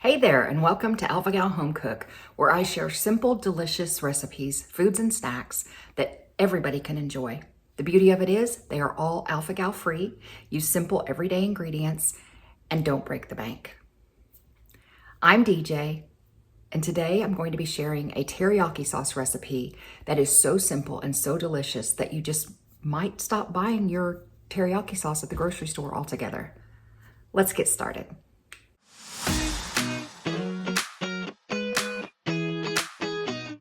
Hey there, and welcome to Alphagal Home Cook, where I share simple, delicious recipes, foods, and snacks that everybody can enjoy. The beauty of it is they are all Alphagal free, use simple everyday ingredients, and don't break the bank. I'm DJ, and today I'm going to be sharing a teriyaki sauce recipe that is so simple and so delicious that you just might stop buying your teriyaki sauce at the grocery store altogether. Let's get started.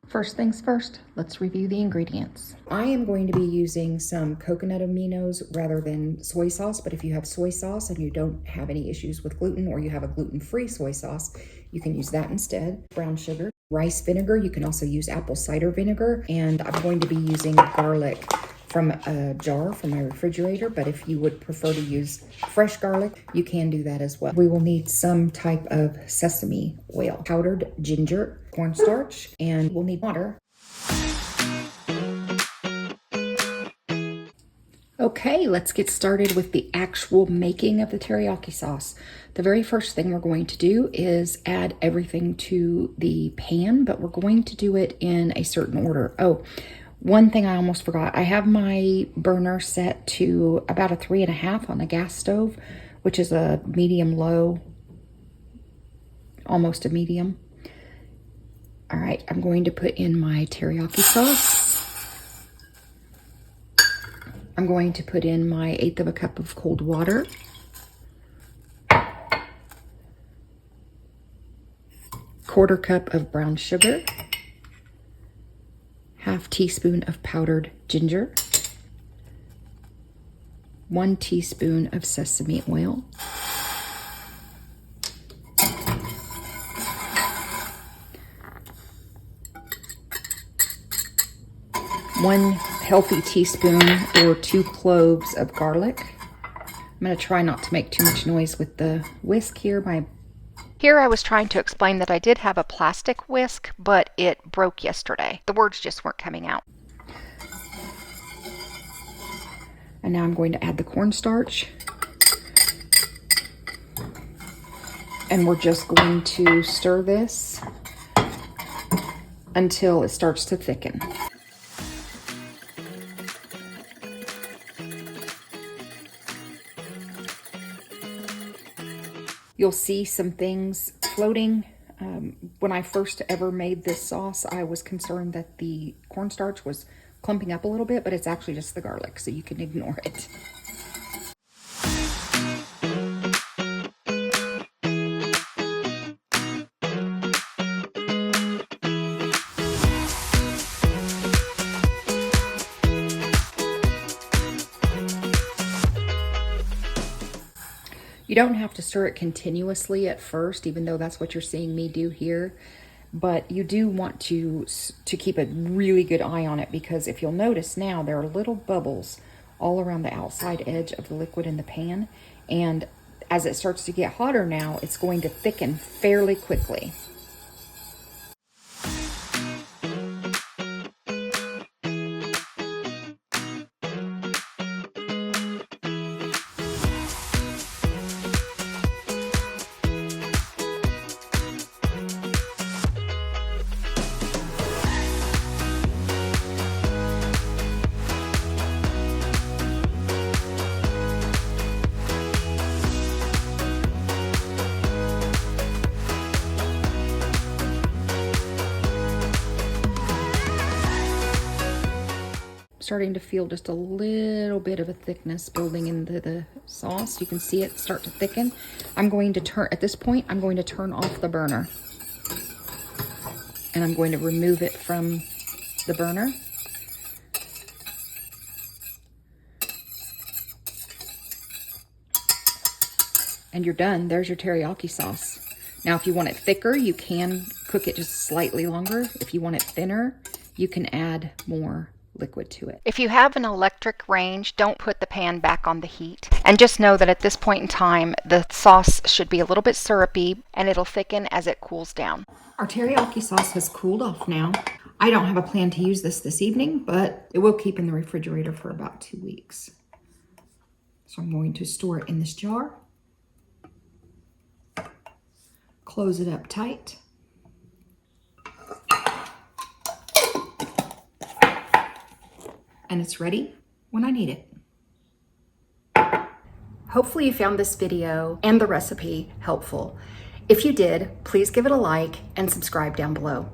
First things first, let's review the ingredients. I am going to be using some coconut aminos rather than soy sauce, but if you have soy sauce and you don't have any issues with gluten, or you have a gluten-free soy sauce, you can use that instead. Brown sugar, rice vinegar, you can also use apple cider vinegar, and I'm going to be using garlic from a jar from my refrigerator, but if you would prefer to use fresh garlic, you can do that as well. We will need some type of sesame oil, powdered ginger, cornstarch, and we'll need water. Okay, let's get started with the actual making of the teriyaki sauce. The very first thing we're going to do is add everything to the pan, but we're going to do it in a certain order. Oh, one thing I almost forgot. I have my burner set to about a 3.5 on the gas stove, which is a medium-low, almost a medium. All right, I'm going to put in my teriyaki sauce. I'm going to put in my 1/8 cup of cold water. 1/4 cup of brown sugar. 1/2 teaspoon of powdered ginger. 1 teaspoon of sesame oil. 1 healthy teaspoon or 2 cloves of garlic. I'm going to try not to make too much noise with the whisk here. Here I was trying to explain that I did have a plastic whisk, but it broke yesterday. The words just weren't coming out. And now I'm going to add the cornstarch. And we're just going to stir this until it starts to thicken. You'll see some things floating. When I first ever made this sauce, I was concerned that the cornstarch was clumping up a little bit, but it's actually just the garlic, so you can ignore it. You don't have to stir it continuously at first, even though that's what you're seeing me do here. But you do want to keep a really good eye on it, because if you'll notice now, there are little bubbles all around the outside edge of the liquid in the pan. And as it starts to get hotter now, it's going to thicken fairly quickly. Starting to feel just a little bit of a thickness building into the sauce. You can see it start to thicken. I'm going to turn, at this point, I'm going to turn off the burner. And I'm going to remove it from the burner. And you're done. There's your teriyaki sauce. Now, if you want it thicker, you can cook it just slightly longer. If you want it thinner, you can add more liquid to it. If you have an electric range, don't put the pan back on the heat. And just know that at this point in time, the sauce should be a little bit syrupy, and it'll thicken as it cools down. Our teriyaki sauce has cooled off now. I don't have a plan to use this evening, but it will keep in the refrigerator for about 2 weeks. So I'm going to store it in this jar. Close it up tight. And it's ready when I need it. Hopefully you found this video and the recipe helpful. If you did, please give it a like and subscribe down below.